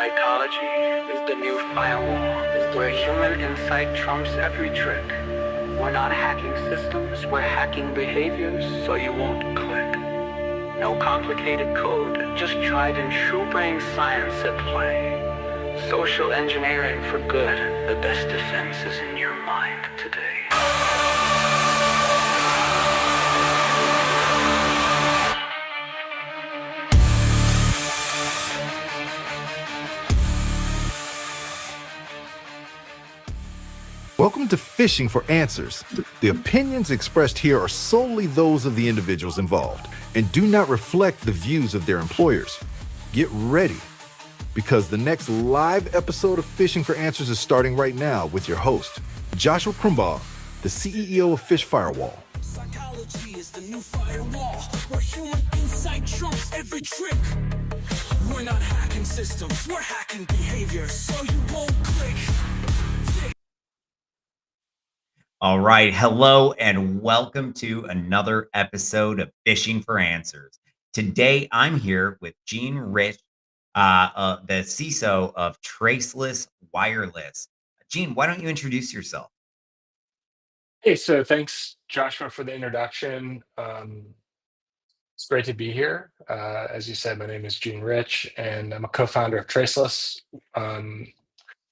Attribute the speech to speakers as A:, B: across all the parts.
A: Psychology is the new firewall, where human insight trumps every trick. We're not hacking systems, we're hacking behaviors so you won't click. No complicated code, just tried and true brain science at play. Social engineering for good, the best defense is in your mind today.
B: Welcome to Phishing for Answers. The opinions expressed here are solely those of the individuals involved and do not reflect the views of their employers. Get ready, because the next live episode of Phishing for Answers is starting right now with your host, Joshua Krumbaugh, the CEO of Phish Firewall.
C: Psychology is the new firewall, where human insight trumps every trick. We're not hacking systems, we're hacking behavior so you won't click.
D: All right. Hello and welcome to another episode of Phishing for Answers. Today, I'm here with Gene Reich, the CISO of Traceless Wireless. Gene, why don't you introduce yourself?
E: Hey, so thanks, Joshua, for the introduction. It's great to be here. As you said, my name is Gene Reich, and I'm a co-founder of Traceless.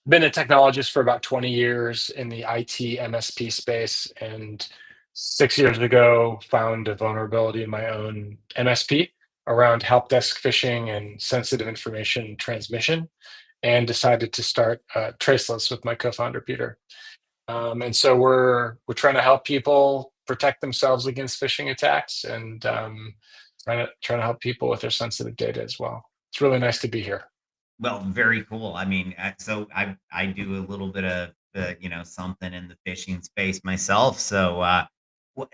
E: Been a technologist for about 20 years in the IT MSP space, and 6 years ago, found a vulnerability in my own MSP around help desk phishing and sensitive information transmission, and decided to start Traceless with my co-founder Peter. And so we're trying to help people protect themselves against phishing attacks, and trying to help people with their sensitive data as well. It's really nice to be here.
D: Well, very cool. I mean, so I do a little bit of something in the phishing space myself. So,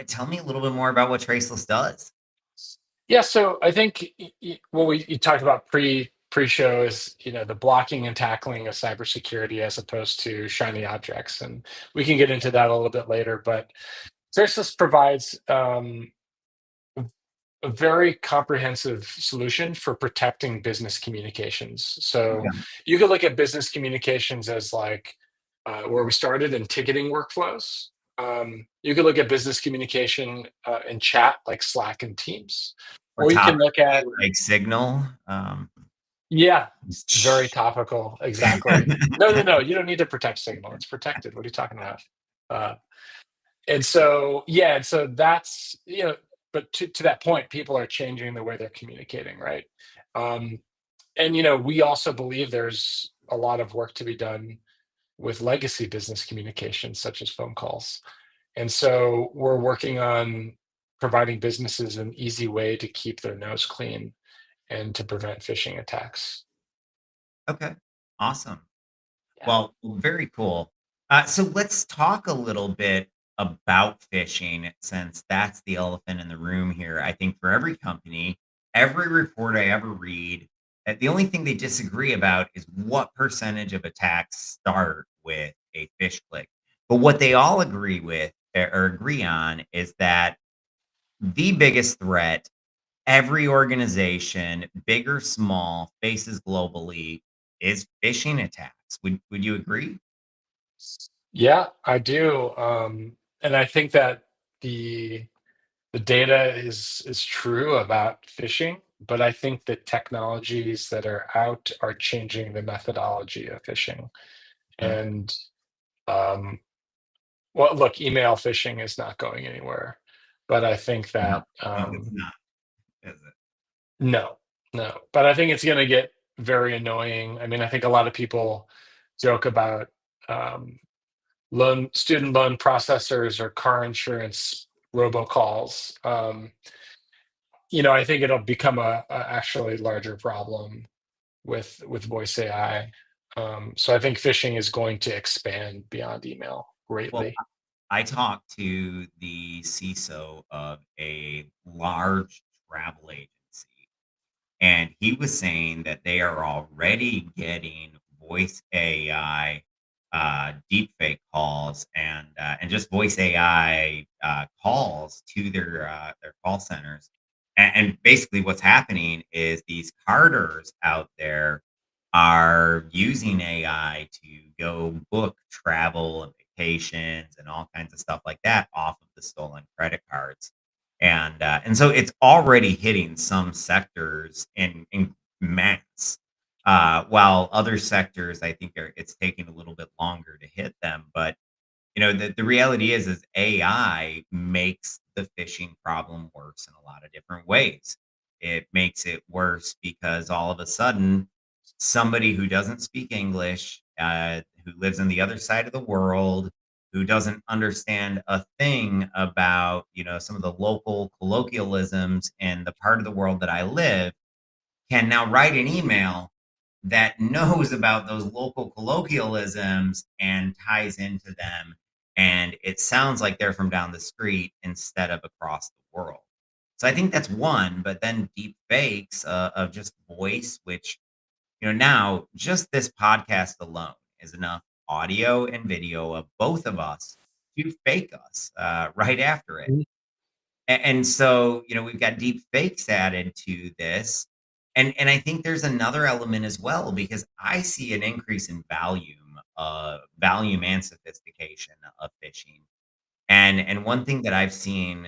D: tell me a little bit more about what Traceless does.
E: Yeah, so I think what you talked about pre-show is the blocking and tackling of cybersecurity as opposed to shiny objects, and we can get into that a little bit later. But Traceless provides a very comprehensive solution for protecting business communications. So
D: Okay.
E: you could look at business communications as like where we started in ticketing workflows. You could look at business communication in chat like Slack and Teams,
D: Or
E: or you can look at
D: like Signal.
E: yeah, very topical. Exactly. No. You don't need to protect Signal. It's protected. What are you talking about? Uh, and so that's but to that point, people are changing the way they're communicating, right? um and we also believe there's a lot of work to be done with legacy business communications such as phone calls, and so we're working on providing businesses an easy way to keep their nose clean and to prevent phishing attacks.
D: Okay. Awesome.
E: Yeah.
D: Well, very cool. So let's talk a little bit about phishing, since that's the elephant in the room here. I think for every company, every report I ever read, the only thing they disagree about is what percentage of attacks start with a phish click. But what they all agree with or agree on is that the biggest threat every organization, big or small, faces globally is phishing attacks. Would you agree?
E: Yeah, I do. And I think that the the data is true about phishing, but I think the technologies that are out are changing the methodology of phishing.
D: Uh,
E: And um, well, look, email phishing is not going anywhere, but I think
D: no,
E: that
D: no, it's not, is it?
E: no, no, but I think it's going to get very annoying. I mean, I think a lot of people joke about um, student loan processors or car insurance robocalls. I think it'll become a actually larger problem with voice AI. So I think phishing is going to expand beyond email
D: Well,
E: greatly.
D: I talked to the CISO of a large travel agency, and he was saying that they are already getting voice AI, deepfake calls, and just voice AI calls to their call centers. And basically, what's happening is these carders out there are using AI to go book travel and vacations and all kinds of stuff like that off of the stolen credit cards. And so it's already hitting some sectors in mass, while other sectors I think it's taking a little bit longer to hit them. But the reality is AI makes the phishing problem worse in a lot of different ways. It makes it worse because all of a sudden, somebody who doesn't speak English, who lives on the other side of the world, who doesn't understand a thing about, some of the local colloquialisms in the part of the world that I live, can now write an email that knows about those local colloquialisms and ties into them. And it sounds like they're from down the street instead of across the world. So I think that's one, but then deep fakes of just voice, which, now just this podcast alone is enough audio and video of both of us to fake us right after it.
E: Mhm.
D: And so, we've got deep fakes added to this. And I think there's another element as well, because I see an increase in volume and sophistication of phishing. And one thing that I've seen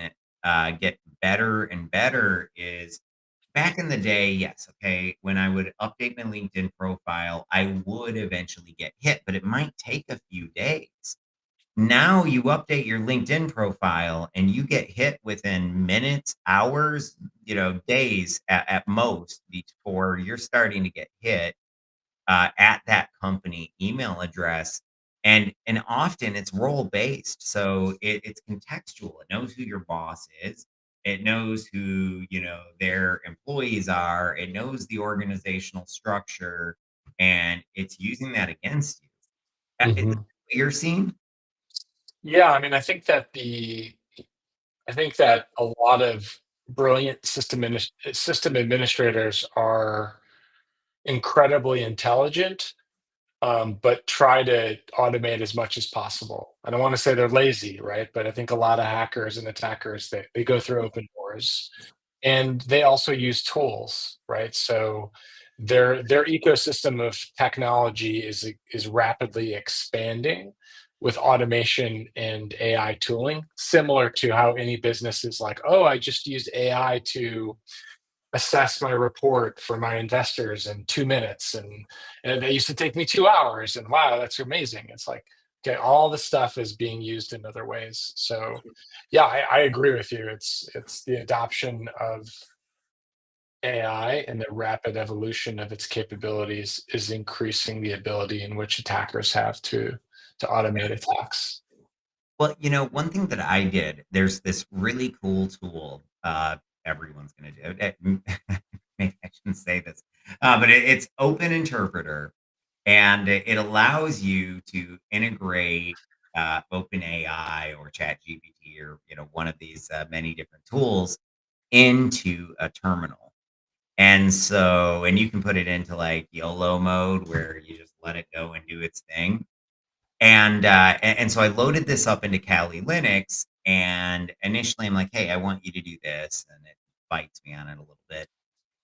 D: get better and better is back in the day, yes, okay, when I would update my LinkedIn profile, I would eventually get hit, but it might take a few days. Now you update your LinkedIn profile and you get hit within minutes, hours, days at most before you're starting to get hit at that company email address. And often it's role based. So it's contextual. It knows who your boss is. It knows who, their employees are. It knows the organizational structure and it's using that against you. Is that
E: Mhm.
D: what you're seeing?
E: Yeah, I mean, I think that a lot of brilliant system administrators are incredibly intelligent, but try to automate as much as possible. I don't want to say they're lazy, right? But I think a lot of hackers and attackers they go through open doors, and they also use tools, right? So their ecosystem of technology is rapidly expanding with automation and AI tooling, similar to how any business is like, oh, I just used AI to assess my report for my investors in 2 minutes, and it used to take me 2 hours, and wow, that's amazing. It's like, okay, all the stuff is being used in other ways. So yeah, I agree with you. It's the adoption of AI and the rapid evolution of its capabilities is increasing the ability in which attackers have to automate attacks.
D: Well, one thing that I did, there's this really cool tool, everyone's gonna do it. Maybe I shouldn't say this, but it's Open Interpreter, and it allows you to integrate OpenAI or ChatGPT or one of these many different tools into a terminal. And you can put it into like YOLO mode where you just let it go and do its thing. And so I loaded this up into Kali Linux, and initially I'm like, "Hey, I want you to do this," and it bites me on it a little bit.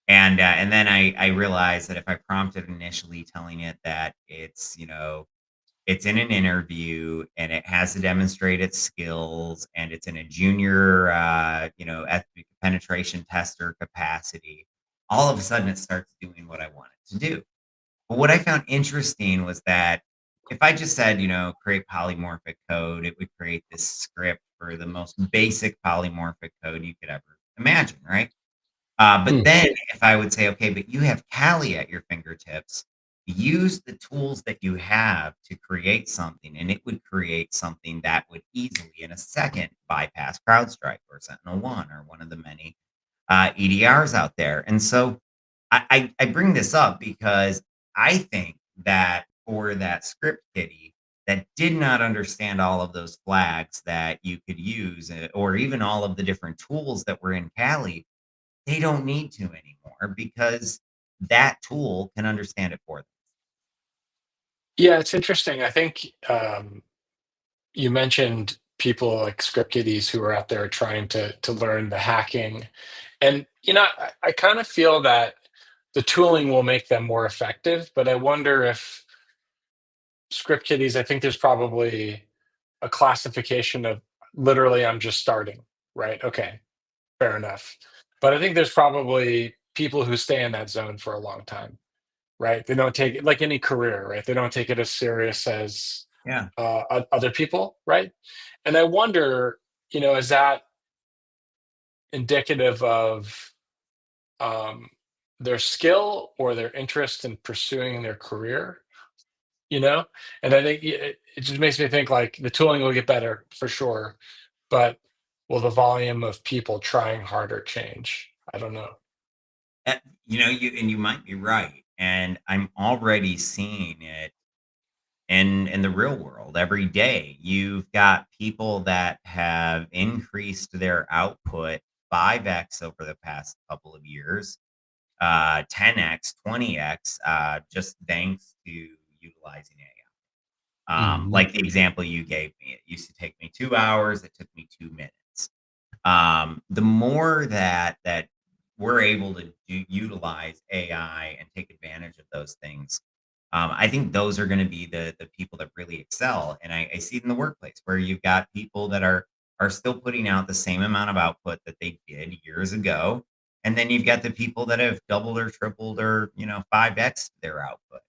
D: And then I realized that if I prompted initially telling it that it's in an interview and it has to demonstrate its skills and it's in a junior ethnic penetration tester capacity, all of a sudden it starts doing what I want it to do. But what I found interesting was that if I just said, create polymorphic code, it would create this script for the most basic polymorphic code you could ever imagine, right? But
E: Hmm.
D: then if I would say, okay, but you have Kali at your fingertips, use the tools that you have to create something, and it would create something that would easily, in a second, bypass CrowdStrike or Sentinel-1 or one of the many EDRs out there. And so I bring this up because I think that for that script kiddie that did not understand all of those flags that you could use, or even all of the different tools that were in Kali, they don't need to anymore because that tool can understand it for them.
E: Yeah, it's interesting. I think you mentioned people like script kiddies who are out there trying to learn the hacking, and I kind of feel that the tooling will make them more effective. But I wonder if script kiddies, I think there's probably a classification of literally I'm just starting, right? Okay, fair enough. But I think there's probably people who stay in that zone for a long time, right? They don't take it like any career, right? They don't take it as serious as
D: Yeah.
E: other people, right? And I wonder, is that indicative of um, their skill or their interest in pursuing their career? You know, and I think it just makes me think like the tooling will get better for sure, but will the volume of people trying harder change? I don't know.
D: You might be right, and I'm already seeing it in the real world every day. You've got people that have increased their output 5x over the past couple of years, 10x, 20x, just thanks to utilizing AI.
E: Mhm.
D: Like the example you gave me, it used to take me 2 hours, it took me 2 minutes. The more that we're able to utilize AI and take advantage of those things, I think those are going to be the people that really excel. And I see it in the workplace where you've got people that are still putting out the same amount of output that they did years ago, and then you've got the people that have doubled or tripled or 5x their output.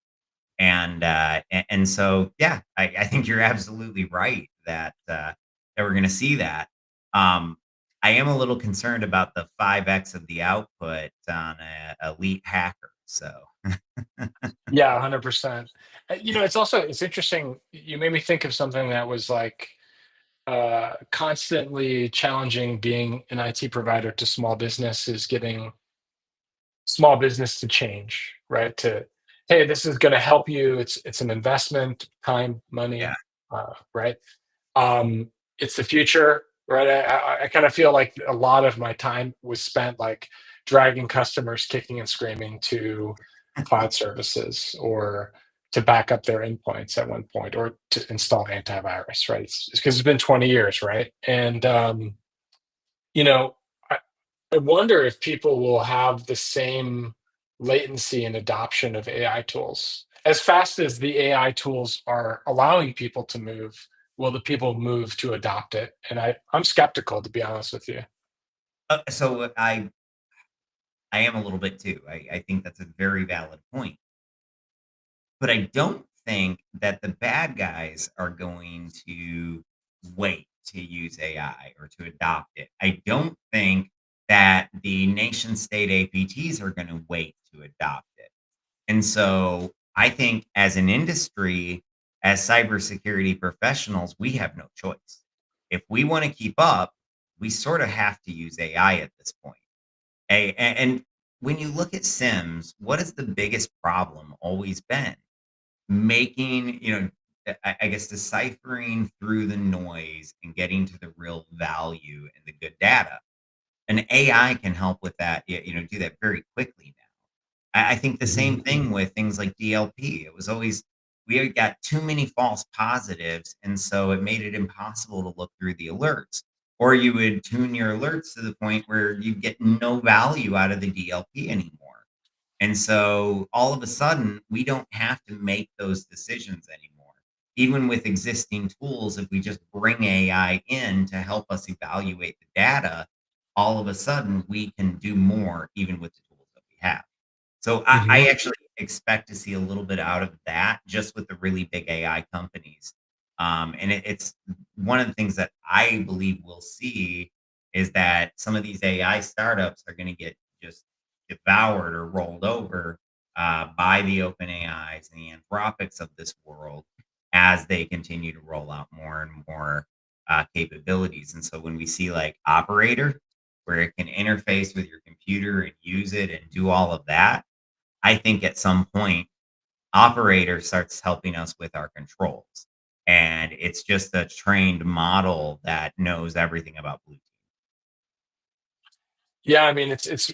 D: And so yeah, I think you're absolutely right that we're going to see that. Um, I am a little concerned about the 5x of the output on a elite hacker. So
E: Yeah, 100%. It's interesting. You made me think of something that was like constantly challenging being an IT provider to small business is getting small business to change, right? To hey, this is going to help you. It's an investment, time,
D: yeah,
E: money, right? Um, it's the future, right? I kind of feel like a lot of my time was spent like dragging customers kicking and screaming to cloud services or to back up their endpoints at one point or to install antivirus, right? It's because it's been 20 years, right? And you know, I, I wonder if people will have the same latency and adoption of AI tools. As fast as the AI tools are allowing people to move, will the people move to adopt it? And I'm skeptical, to be honest with you.
D: so I am a little bit too. I think that's a very valid point. But I don't think that the bad guys are going to wait to use AI or to adopt it. I don't think that the nation state APTs are going to wait to adopt it. And so I think as an industry, as cybersecurity professionals, we have no choice. If we want to keep up, we sort of have to use AI at this point. And when you look at Sims, what has the biggest problem always been? Making, I guess deciphering through the noise and getting to the real value and the good data. And AI can help with that, do that very quickly now. I think the
E: Mhm.
D: same thing with things like DLP. It was always we had got too many false positives, and so it made it impossible to look through the alerts. Or you would tune your alerts to the point where you get no value out of the DLP anymore. And so all of a sudden, we don't have to make those decisions anymore. Even with existing tools, if we just bring AI in to help us evaluate the data, all of a sudden we can do more even with the tools that we have. So I
E: Mhm.
D: actually expect to see a little bit out of that just with the really big AI companies. And it's one of the things that I believe we'll see is that some of these AI startups are going to get just devoured or rolled over by the open AIs and the Anthropics of this world as they continue to roll out more and more capabilities. And so when we see like Operator, where it can interface with your computer and use it and do all of that, I think at some point, Operator starts helping us with our controls. And it's just a trained model that knows everything about Bluetooth.
E: Yeah, I mean, it's.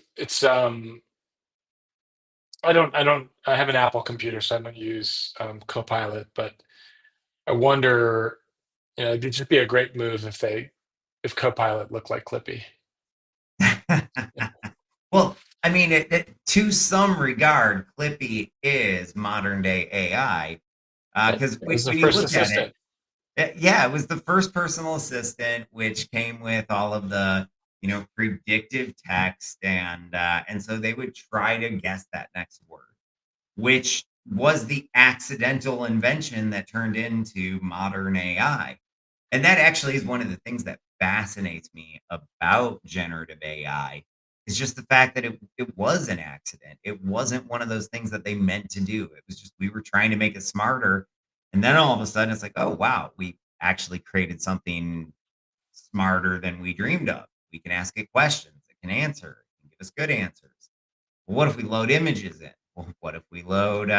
E: I have an Apple computer, so I don't use Copilot, but I wonder, it'd just be a great move if Copilot looked like Clippy.
D: Well, I I mean, to some regard, Clippy is modern day AI because
E: It was the
D: when you
E: first
D: look at it,
E: assistant.
D: yeah, it was the first personal assistant, which came with all of the, predictive text, and so they would try to guess that next word, which was the accidental invention that turned into modern AI. And that actually is one of the things that fascinates me about generative AI is just the fact that it was an accident. It wasn't one of those things that they meant to do. It was just we were trying to make it smarter. And then all of a sudden it's like, oh wow, we actually created something smarter than we dreamed of. We can ask it questions, it can answer, it can give us good answers. Well, what if we load images in? Well, what if we load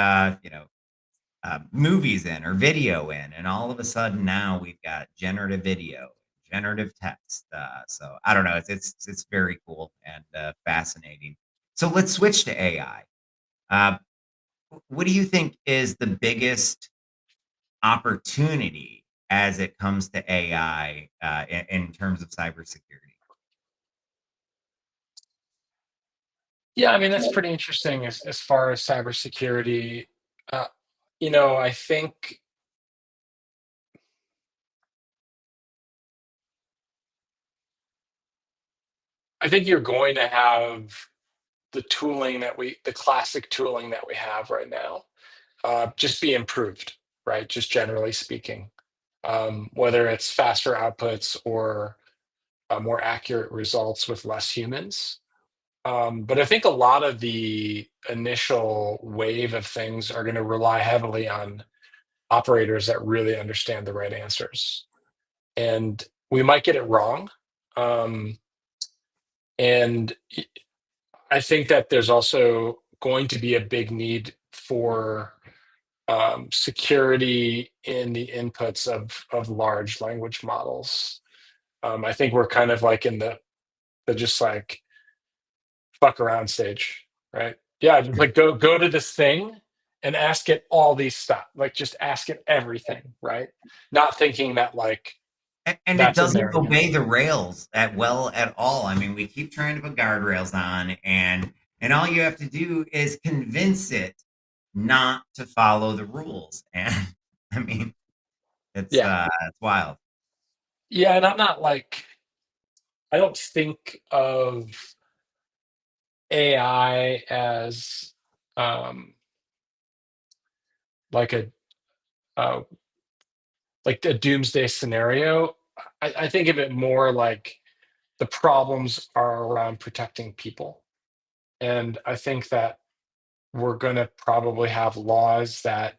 D: movies in or video in, and all of a sudden now we've got generative video, generative text. So I don't know, it's very cool and fascinating. So let's switch to AI. Uh, what do you think is the biggest opportunity as it comes to AI in terms of cybersecurity?
E: Yeah, I mean that's pretty interesting as far as cybersecurity. Uh, I think you're going to have the classic tooling that we have right now, just be improved, right? Just generally speaking, whether it's faster outputs or more accurate results with less humans. But I think a lot of the initial wave of things are going to rely heavily on operators that really understand the right answers. And we might get it wrong. Um, and I think that there's also going to be a big need for security in the inputs of large language models. I think we're kind of like in the just like fuck around stage, right? Yeah, just like go to this thing and ask it all these stuff. Like just ask it everything, right? Not thinking that like
D: And it
E: that's in
D: doesn't
E: there yet.
D: obey the rails at all. I mean, we keep trying to put guardrails on, and all you have to do is convince it not to follow the rules. And I mean,
E: Yeah.
D: it's wild.
E: Yeah, and I'm not like I don't think of AI as um like uh a doomsday scenario. I think of it more like the problems are around protecting people. And I think that we're going to probably have laws that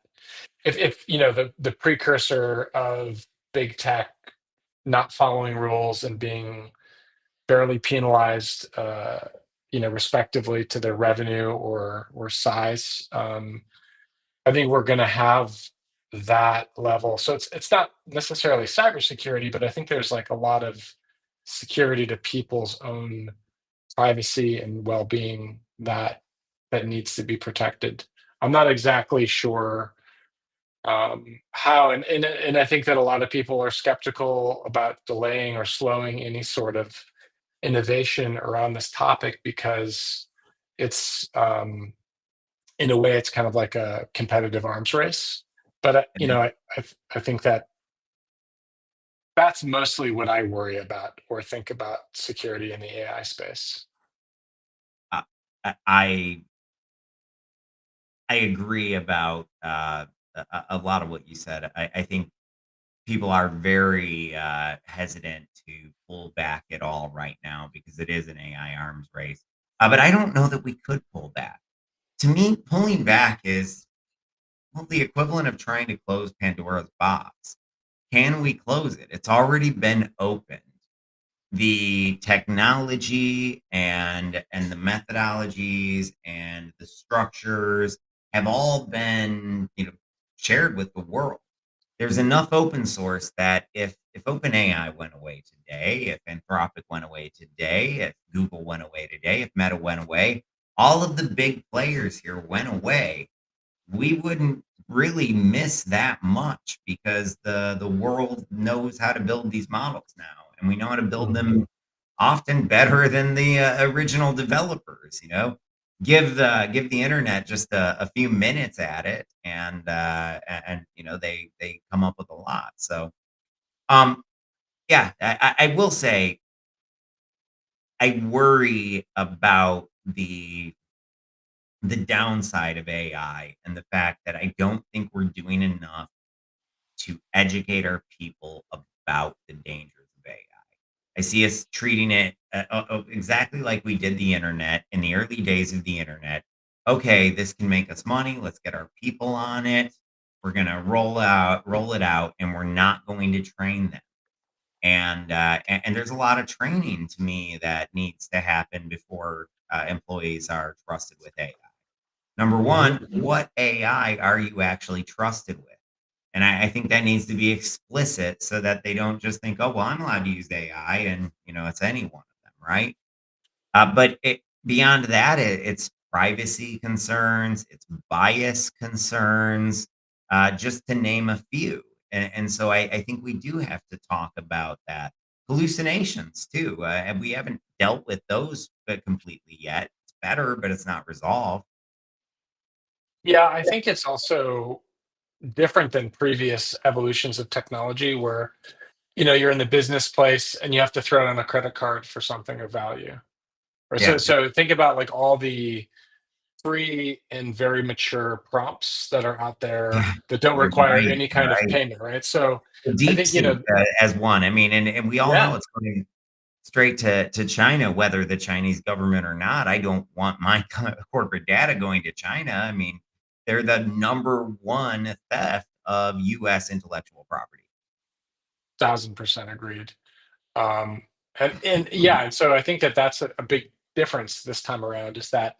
E: if the precursor of big tech not following rules and being barely penalized respectively to their revenue or size, I think we're going to have that level. So it's not necessarily cybersecurity, but I think there's like a lot of security to people's own privacy and well-being that needs to be protected. I'm not exactly sure how, and I think that a lot of people are skeptical about delaying or slowing any sort of innovation around this topic because it's in a way it's kind of like a competitive arms race. But I think that that's mostly what I worry about or think about security in the AI space.
D: Uh, I I agree about a lot of what you said. I think people are very hesitant to pull back at all right now because it is an AI arms race. But I don't know that we could pull back. To me, pulling back is well, the equivalent of trying to close Pandora's box. Can we close it? It's already been opened. The technology and the methodologies and the structures have all been shared with the world. There's enough open source that if OpenAI went away today, if Anthropic went away today, if Google went away today, if Meta went away, all of the big players here went away, we wouldn't really miss that much because the world knows how to build these models now, and we know how to build
E: Mhm.
D: them often better than the original developers. Give the internet just a few minutes at it, and they come up with a lot. So yeah, I will say I worry about the downside of AI and the fact that I don't think we're doing enough to educate our people about the dangers of AI. I see us treating it exactly like we did the internet in the early days of the internet. Okay, this can make us money. Let's get our people on it. We're gonna roll it out, and we're not going to train them. And there's a lot of training to me that needs to happen before employees are trusted with AI. Number
E: Mhm.
D: one, what AI are you actually trusted with? And I think that needs to be explicit so that they don't just think, oh, well, I'm allowed to use AI and, it's any one of them, right? Beyond that, it's privacy concerns, it's bias concerns, just to name a few. And so I think we do have to talk about that. Hallucinations, too. And we haven't dealt with those completely yet. It's better, but it's not resolved.
E: Yeah, I think it's also different than previous evolutions of technology where, you're in the business place and you have to throw down a credit card for something of value. Or so
D: Yeah.
E: so think about like all the free and very mature prompts that are out there
D: Yeah.
E: that don't
D: You're
E: require
D: right.
E: any
D: You're
E: kind of
D: right.
E: payment, right? So
D: The
E: I
D: deep
E: think,
D: seek, as one. I mean, and we all
E: yeah,
D: know it's going straight to China, whether the Chinese government or not. I don't want my corporate data going to China. I mean, they're the number one theft of US intellectual property.
E: 1000% agreed. Um, and yeah, and so I think that that's a big difference this time around is that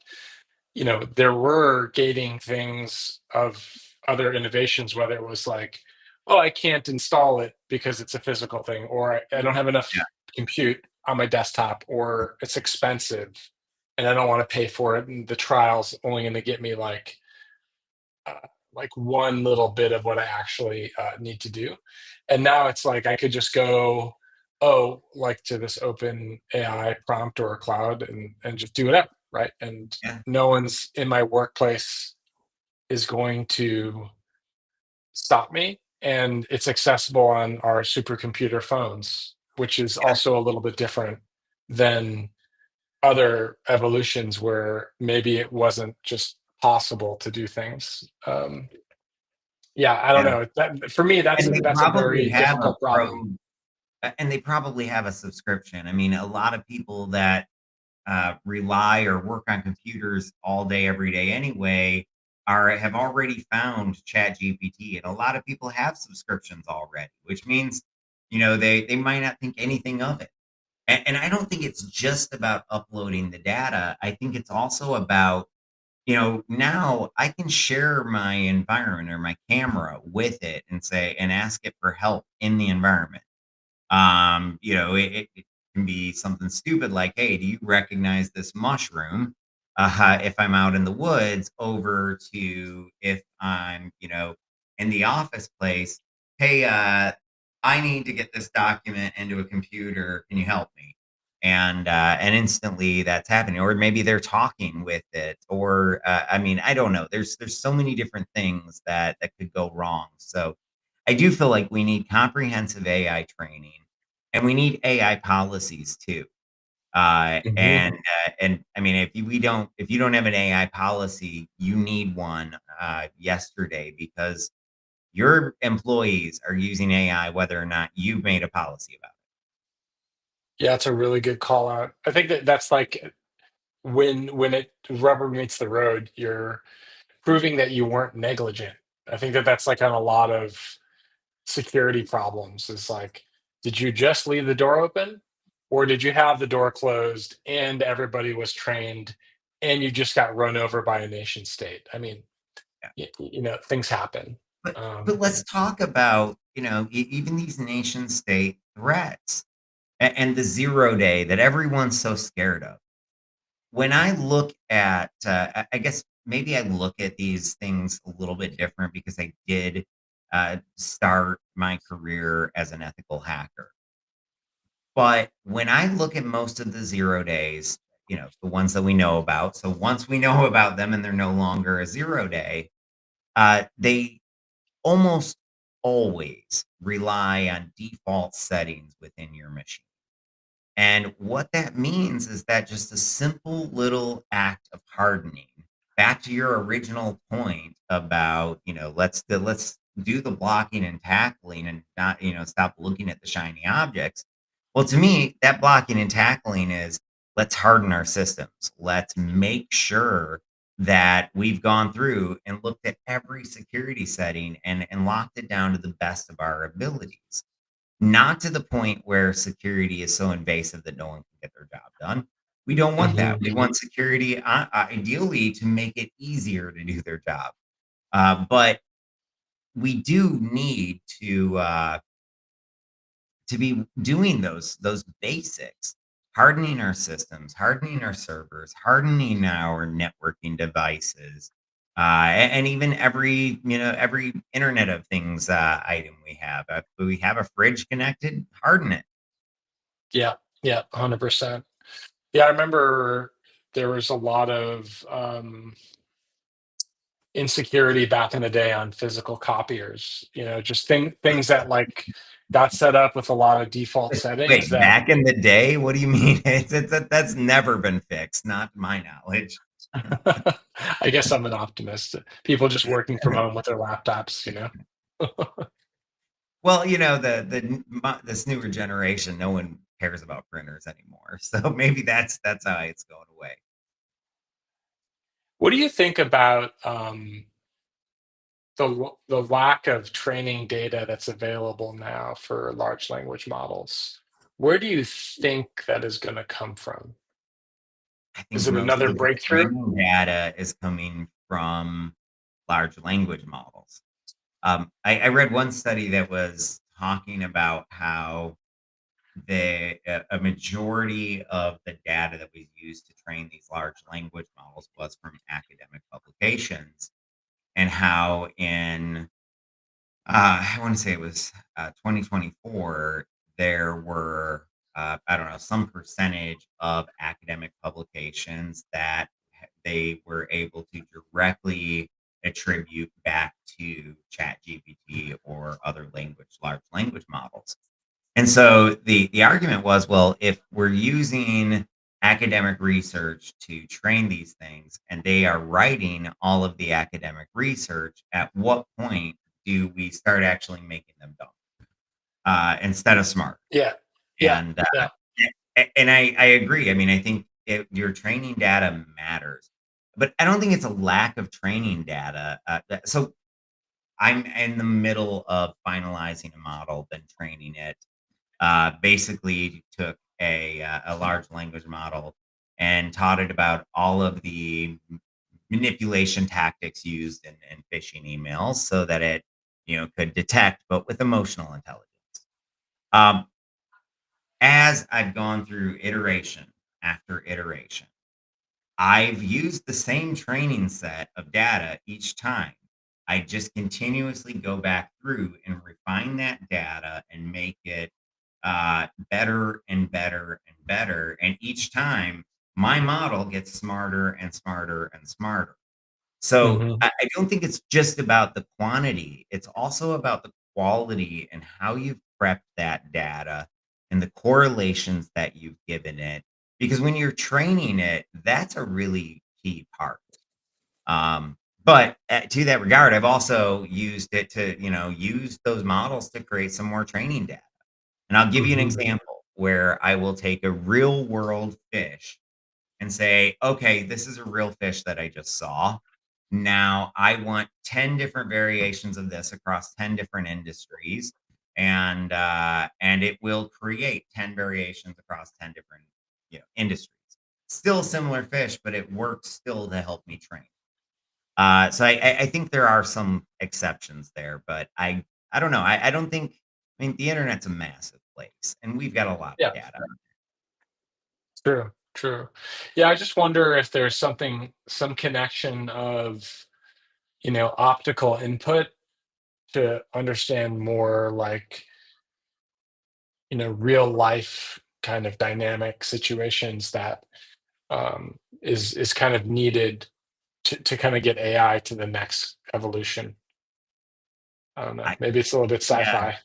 E: there were gating things of other innovations, whether it was like, oh, I can't install it because it's a physical thing, or I don't have enough
D: Yeah,
E: compute on my desktop, or it's expensive and I don't want to pay for it. And the trial's only going to get me uh, like one little bit of what I actually need to do. And now it's like I could just go, oh, like to this open AI prompt or a cloud and just do whatever, right? And
D: yeah,
E: no one's in my workplace is going to stop me. And it's accessible on our supercomputer phones, which is
D: yeah,
E: also a little bit different than other evolutions where maybe it wasn't just possible to do things. Yeah, I don't
D: yeah.
E: know. That for me,
D: And they
E: that's a
D: probably
E: very
D: have a
E: difficult problem.
D: pro, and they probably have a subscription. I mean, a lot of people that rely or work on computers all day, every day anyway, have already found Chat GPT, and a lot of people have subscriptions already, which means they might not think anything of it. And I don't think it's just about uploading the data. I think it's also about now I can share my environment or my camera with it and say and ask it for help in the environment. It can be something stupid like, "Hey, do you recognize this mushroom?" If I'm out in the woods, over to if I'm, in the office place, "Hey, I need to get this document into a computer. Can you help me?" And instantly that's happening. Or maybe they're talking with it, or I mean, I don't know. There's so many different things that could go wrong. So I do feel like we need comprehensive AI training, and we need AI policies too.
E: Mhm.
D: And I mean, if you don't have an AI policy, you need one yesterday, because your employees are using AI whether or not you've made a policy about
E: Yeah, it's a really good call out. I think that that's like when it rubber meets the road, you're proving that you weren't negligent. I think that that's like on a lot of security problems is like, did you just leave the door open or did you have the door closed and everybody was trained and you just got run over by a nation state? I mean,
D: it.
E: things happen.
D: But let's talk about even these nation state threats, and the 0 day that everyone's so scared of. When I look at, I guess maybe I look at these things a little bit different because I did start my career as an ethical hacker. But when I look at most of the 0 days, the ones that we know about, so once we know about them and they're no longer a 0 day, they almost always rely on default settings within your machine. And what that means is that just a simple little act of hardening, back to your original point about, let's do the blocking and tackling and not, stop looking at the shiny objects. Well, to me, that blocking and tackling is let's harden our systems. Let's make sure that we've gone through and looked at every security setting and locked it down to the best of our abilities. Not to the point where security is so invasive that no one can get their job done. We don't want that.
E: Hmm.
D: We want security, ideally, to make it easier to do their job. But we do need to be doing those basics, hardening our systems, hardening our servers, hardening our networking devices, and even every Internet of Things item we have. If we have a fridge connected, harden it.
E: Yeah, yeah, 100%. Yeah, I remember there was a lot of insecurity back in the day on physical copiers. Just things that like got set up with a lot of default settings
D: Wait,
E: that
D: back in the day? What do you mean? That's never been fixed, not to my knowledge.
E: I guess I'm an optimist. People just working from home with their laptops.
D: Well, this newer generation, no one cares about printers anymore. So maybe that's how it's going away.
E: What do you think about the lack of training data that's available now for large language models? Where do you think that is going to come from?
D: I
E: Is
D: think
E: it
D: most
E: another
D: of the
E: breakthrough?
D: training data is coming from large language models. I read one study that was talking about how a majority of the data that was used to train these large language models was from academic publications, and how in I want to say it was 2024, there were, I don't know, some percentage of academic publications that they were able to directly attribute back to ChatGPT or other large language models. And so the argument was, well, if we're using academic research to train these things and they are writing all of the academic research, at what point do we start actually making them dumb instead of smart?
E: Yeah, yeah,
D: And
E: yeah.
D: I agree. I mean, I think your training data matters, but I don't think it's a lack of training data. So I'm in the middle of finalizing a model, then training it. Basically took a large language model and taught it about all of the manipulation tactics used in phishing emails so that it could detect, but with emotional intelligence. um, as I've gone through iteration after iteration, I've used the same training set of data each time. I just continuously go back through and refine that data and make it better and better and better. And each time, my model gets smarter and smarter and smarter. So
E: Hmm.
D: I don't think it's just about the quantity. It's also about the quality and how you've prepped that data and the correlations that you've given it. Because when you're training it, that's a really key part. But to that regard, I've also used it to, use those models to create some more training data. And I'll give you an
E: Hmm.
D: example where I will take a real world fish and say, okay, this is a real fish that I just saw. Now I want 10 different variations of this across 10 different industries. And it will create 10 variations across 10 different industries. Still similar fish, but it works still to help me train. So I think there are some exceptions there, but I don't know. I don't think, I mean, the internet's a massive place and we've got a lot of
E: Yeah,
D: data.
E: true, true. Yeah, I just wonder if there's some connection of, optical input to understand more like real life kind of dynamic situations that is kind of needed to kind of get AI to the next evolution. I don't know.
D: I
E: Maybe it's a little bit
D: Yeah.
E: sci-fi.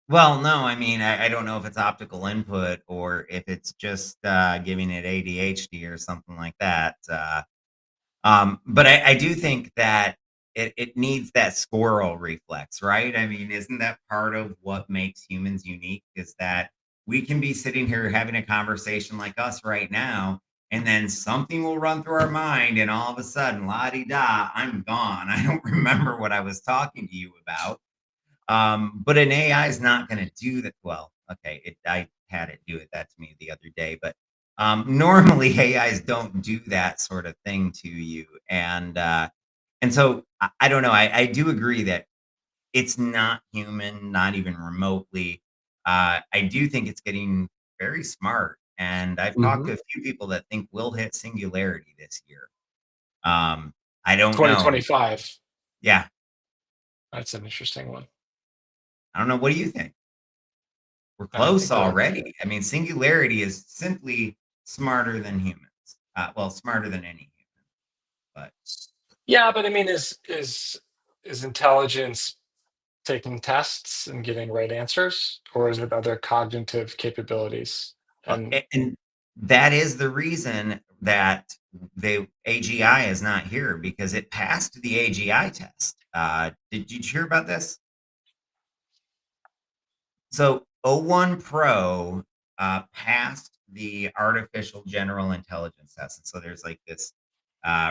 D: Well, no, I mean, I don't know if it's optical input or if it's just, giving it ADHD or something like that, but I do think that it needs that squirrel reflex, right? I mean, isn't that part of what makes humans unique? Is that we can be sitting here having a conversation like us right now, and then something will run through our mind, and all of a sudden, la di da, I'm gone. I don't remember what I was talking to you about. But an AI is not going to do that. Well, okay, I had it do it that to me the other day, but normally AIs don't do that sort of thing to you, and so I don't know. I do agree that it's not human, not even remotely. I do think it's getting very smart, and I've talked
E: Hmm.
D: to a few people that think we'll hit singularity this year. Um, I don't know.
E: 2025.
D: Yeah,
E: That's an interesting one.
D: I don't know. What do you think? We're
E: I
D: close
E: think that
D: already. I mean, singularity is simply smarter than humans. Well, smarter than any human, but
E: Yeah, but I mean, is intelligence taking tests and getting right answers, or is it other cognitive capabilities? And
D: and that is the reason that the AGI is not here because it passed the AGI test. Did you hear about this? So O1 Pro passed the artificial general intelligence test. And so there's like this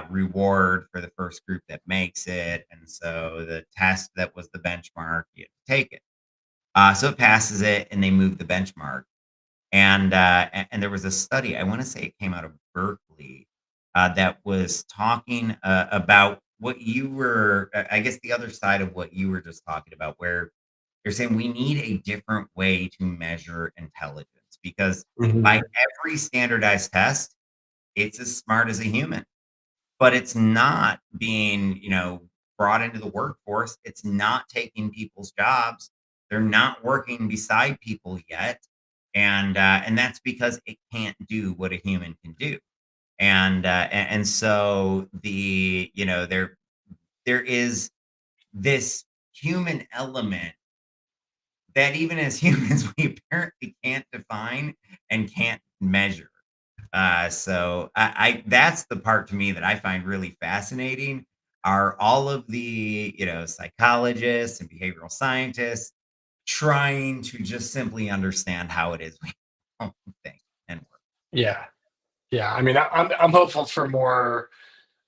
D: reward for the first group that makes it. And so the test that was the benchmark, you have to take it. So it passes it and they move the benchmark. And there was a study, I want to say it came out of Berkeley, that was talking about what you were, I guess, the other side of what you were just talking about, where you're saying we need a different way to measure intelligence because by
E: Mhm.
D: every standardized test, it's as smart as a human, but it's not being, brought into the workforce. It's not taking people's jobs. They're not working beside people yet. And that's because it can't do what a human can do. And so there is this human element that even as humans we apparently can't define and can't measure. So I that's the part to me that I find really fascinating are all of the psychologists and behavioral scientists trying to just simply understand how it is we don't think and work.
E: Yeah, yeah. I mean, I'm hopeful for more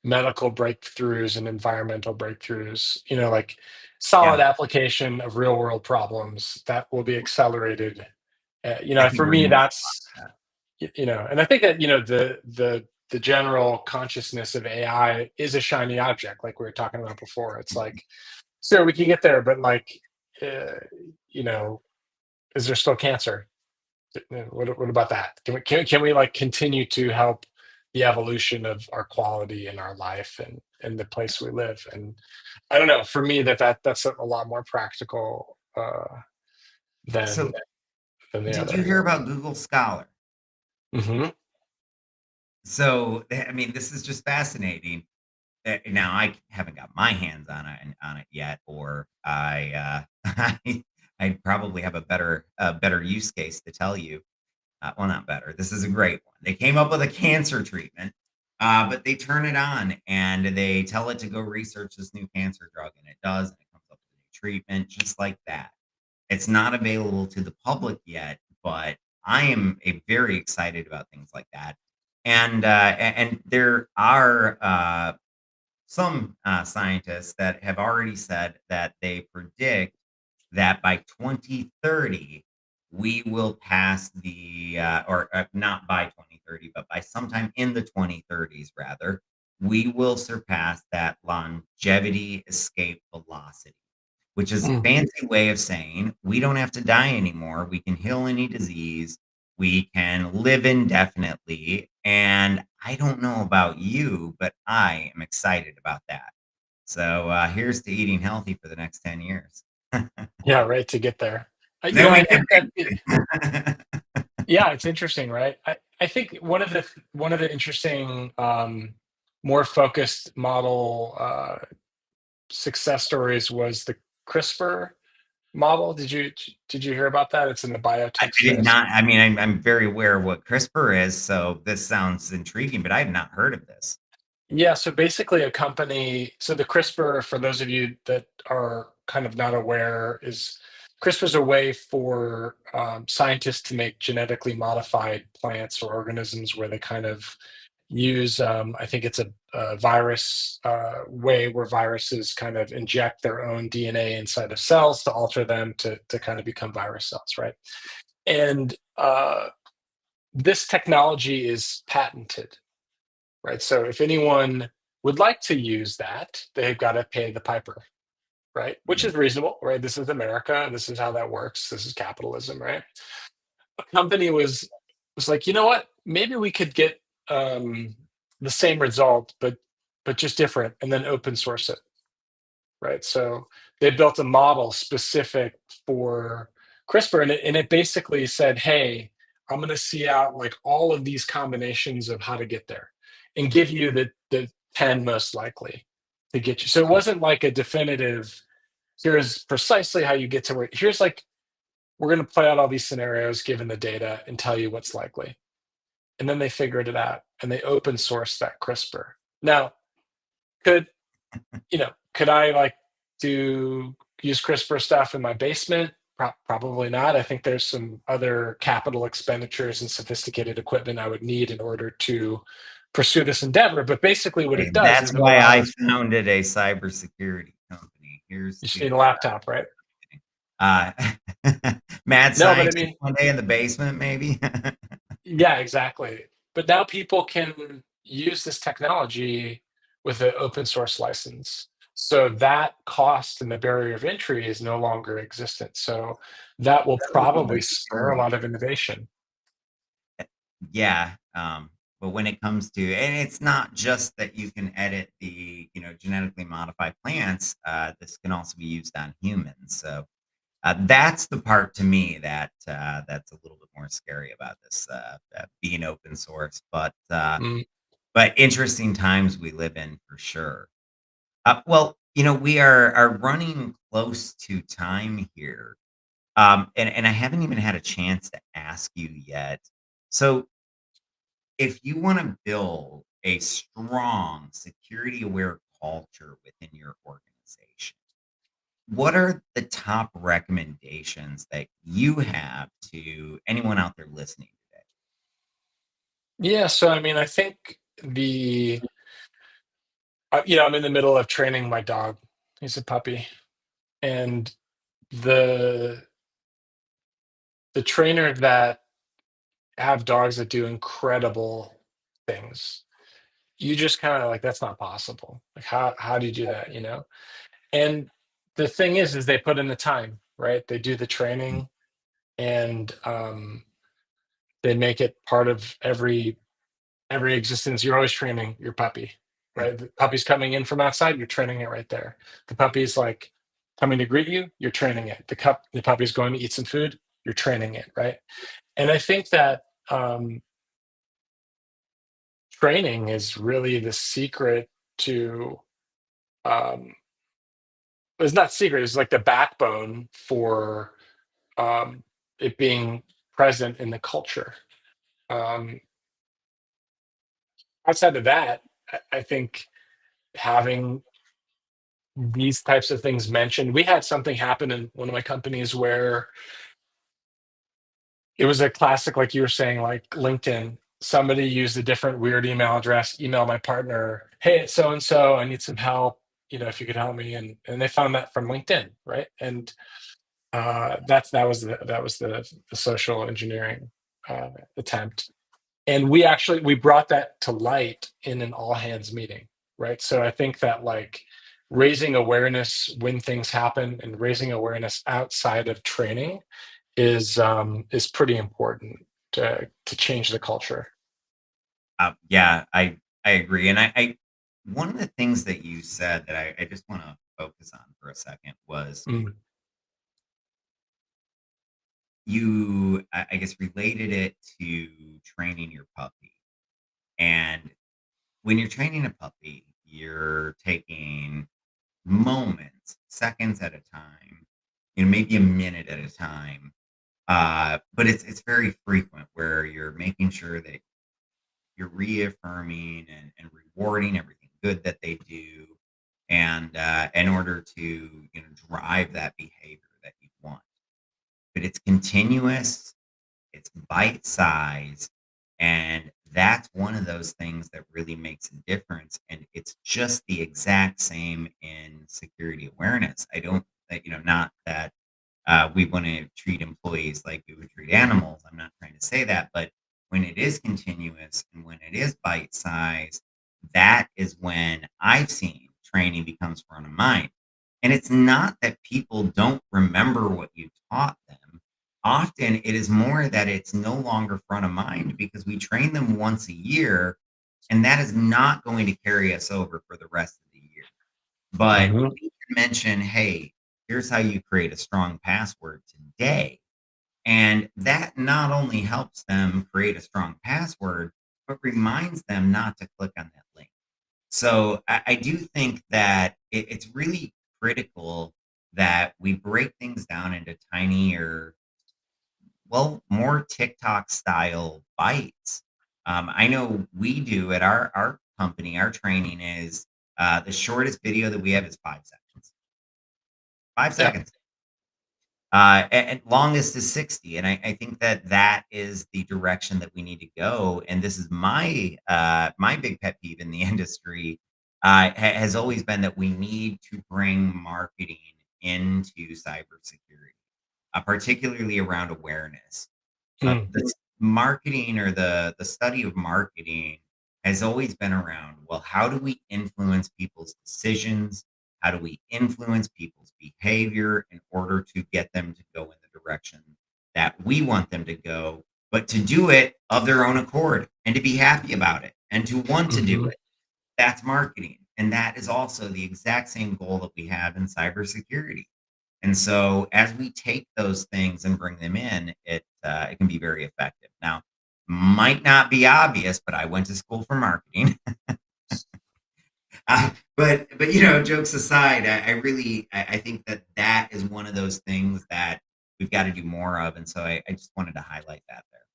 E: medical breakthroughs and environmental breakthroughs. Like solid
D: Yeah,
E: application of real world problems that will be accelerated.
D: I think
E: For
D: we're
E: me,
D: gonna get
E: that's and I think that the general consciousness of AI is a shiny object, like we were talking about before. It's like, sure, we can get there, but like, uh, you know, is there still cancer? What about that? Can we like continue to help the evolution of our quality in our life and the place we live? And I don't know. For me, that's a lot more practical than
D: so
E: the
D: did you
E: other.
D: hear about Google Scholar?
E: Hmm.
D: So I mean this is just fascinating. Now I haven't got my hands on it yet, or I probably have a better use case to tell you. Well, not better. This is a great one. They came up with a cancer treatment, but they turn it on and they tell it to go research this new cancer drug, and it does, and it comes up with a new treatment just like that. It's not available to the public yet, but I am very excited about things like that. And there are some scientists that have already said that they predict that by 2030 we will pass or not by 2030 but by sometime in the 2030s rather, we will surpass that longevity escape velocity, which is a
E: Mm.
D: fancy way of saying we don't have to die anymore. We can heal any disease. We can live indefinitely. And I don't know about you, but I am excited about that. So here's to eating healthy for the next 10 years.
E: Yeah, right. To get there.
D: Then
E: I
D: we
E: think that
D: can.
E: yeah, it's interesting, right? I think one of the interesting, more focused model success stories was the CRISPR model. Did you hear about that? It's in the
D: I
E: biotech
D: did
E: space.
D: not. I mean, I'm very aware of what CRISPR is, so this sounds intriguing, but I had not heard of this.
E: Yeah, so basically a company, so the CRISPR, for those of you that are kind of not aware, is CRISPR is a way for scientists to make genetically modified plants or organisms where they kind of use, I think it's a virus way where viruses kind of inject their own DNA inside of cells to alter them to kind of become virus cells, right? And this technology is patented, right? So if anyone would like to use that, they've got to pay the piper, right? Which
D: Mhm.
E: is reasonable, right? This is America. This is how that works. This is capitalism, right? A company was like, you know what? Maybe we could get um, the same result, but just different, and then open source it, right? So they built a model specific for CRISPR, and it basically said, hey, I'm going to see out like all of these combinations of how to get there and give you the 10 most likely to get you. So it wasn't like a definitive, here's precisely how you get to where, here's like, we're going to play out all these scenarios given the data and tell you what's likely. And then they figured it out and they open sourced that CRISPR. Now, could could I like do use CRISPR stuff in my basement? Probably not. I think there's some other capital expenditures and sophisticated equipment I would need in order to pursue this endeavor. But basically, what
D: Okay,
E: it does
D: that's
E: is it
D: why I
E: allows
D: founded a cybersecurity company. Here's
E: you just
D: to
E: need a laptop, right?
D: uh, mad
E: No, but I
D: scientist
E: mean,
D: one day in the basement, maybe.
E: yeah, exactly. But now people can use this technology with an open source license. So that cost and the barrier of entry is no longer existent. So that will probably spur a lot of innovation.
D: Yeah, but when it comes to, and it's not just that you can edit the, genetically modify plants, this can also be used on humans. So that's the part to me that that's a little bit more scary about this being open source.
E: Mm.
D: But interesting times we live in for sure. Well, we are running close to time here, and I haven't even had a chance to ask you yet. So if you want to build a strong security aware culture within your organization, what are the top recommendations that you have to anyone out there listening today?
E: Yeah, so I mean, I think I'm in the middle of training my dog. He's a puppy, and the the trainer that have dogs that do incredible things, you just kind of like that's not possible. Like how do you do that? And the thing is they put in the time, right? They do the training and they make it part of every existence. You're always training your puppy, right? The puppy's coming in from outside, you're training it right there. The puppy's like coming to greet you, you're training it. The puppy's going to eat some food, you're training it, right? And I think that training is really the secret to um, it's not secret, it's like the backbone for um, it being present in the culture. Um, Outside of that, I think having these types of things mentioned, we had something happen in one of my companies where it was a classic, like you were saying, like LinkedIn. Somebody used a different weird email address, email my partner, hey, it's so and so, I need some help. If you could help me, and they found that from LinkedIn, right? And that was the social engineering attempt, and we brought that to light in an all hands meeting, right? So I think that like raising awareness when things happen and raising awareness outside of training is pretty important to change the culture.
D: Yeah, I agree, and I one of the things that you said that I just want to focus on for a second was
E: Mm.
D: you, I guess, related it to training your puppy. And when you're training a puppy, you're taking moments, seconds at a time, maybe a minute at a time. But it's very frequent where you're making sure that you're reaffirming and rewarding everything good that they do, and in order to drive that behavior that you want. But it's continuous, it's bite size, and that's one of those things that really makes a difference. And it's just the exact same in security awareness. I don't, not that we want to treat employees like we would treat animals. I'm not trying to say that, but when it is continuous and when it is bite size, that is when I've seen training becomes front of mind. And it's not that people don't remember what you taught them. Often it is more that it's no longer front of mind because we train them once a year, and that is not going to carry us over for the rest of the year. But
E: Mhm.
D: we can mention, hey, here's how you create a strong password today. And that not only helps them create a strong password, but reminds them not to click on that link. So I do think that it's really critical that we break things down into tinier, well, more TikTok style bites. I know we do at our company. Our training is the shortest video that we have is 5 seconds. Five
E: Yeah.
D: seconds. And longest is 60. And I think that that is the direction that we need to go. And this is my big pet peeve in the industry, has always been that we need to bring marketing into cybersecurity, particularly around awareness.
E: Mm.
D: The marketing, or the study of marketing, has always been around, well, how do we influence people's decisions? How do we influence people's behavior in order to get them to go in the direction that we want them to go, but to do it of their own accord and to be happy about it and to want to do
E: Mhm.
D: it? That's marketing. And that is also the exact same goal that we have in cybersecurity. And so as we take those things and bring them in, it can be very effective. Now, might not be obvious, but I went to school for marketing. But jokes aside, I really I think that that is one of those things that we've got to do more of. And so I just wanted to highlight that there.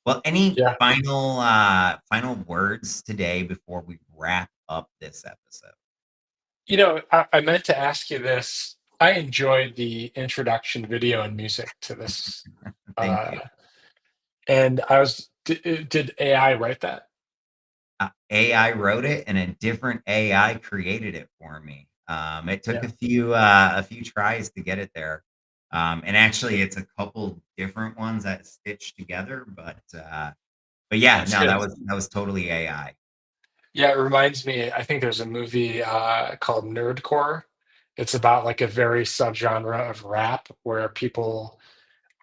D: Well, any
E: Yeah.
D: final words today before we wrap up this episode?
E: I meant to ask you this. I enjoyed the introduction video and music to this.
D: Thank
E: Uh,
D: you.
E: and did AI write that?
D: AI wrote it, and a different AI created it for me. It took
E: Yeah,
D: a few tries to get it there. And actually it's a couple different ones that stitched together, but yeah,
E: that's
D: no,
E: good.
D: that was totally AI.
E: Yeah, it reminds me, I think there's a movie called Nerdcore. It's about like a very subgenre of rap where people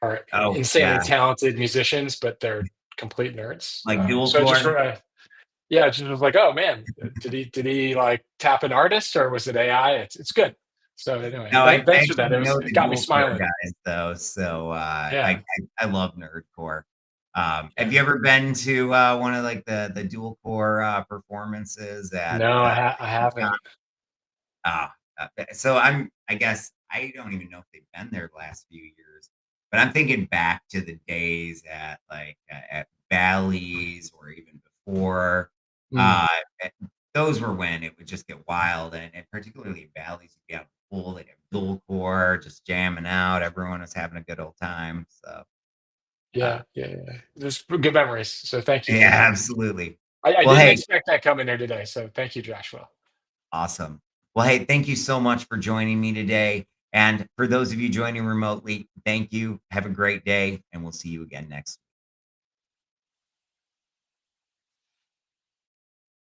E: are
D: Oh,
E: insanely
D: yeah,
E: talented musicians, but they're complete nerds.
D: like dual
E: So I just
D: core.
E: yeah, it just was like, oh man, did he like tap an artist or was it AI? It's good. So anyway,
D: No, I
E: thanks for that.
D: actually know
E: It
D: the
E: got me
D: dual core
E: smiling.
D: guys though, so
E: Yeah.
D: I love nerdcore. Have
E: Yeah.
D: you ever been to one of like the dual core performances at
E: No, I haven't.
D: Ah, so I guess I don't even know if they've been there the last few years, but I'm thinking back to the days at at Bally's or even before.
E: Mm,
D: Uh, eh, those were when it would just get wild, and particularly at Bally's, you'd be out in the pool, they'd have dual core, just jamming out. Everyone was having a good old time. So, uh,
E: yeah. There's good memories. So thank you for
D: yeah,
E: that.
D: absolutely.
E: I
D: Well,
E: didn't
D: hey,
E: expect that coming there today. So thank you, Joshua.
D: awesome. Well, hey, thank you so much for joining me today. And for those of you joining remotely, thank you. Have a great day, and we'll see you again next week.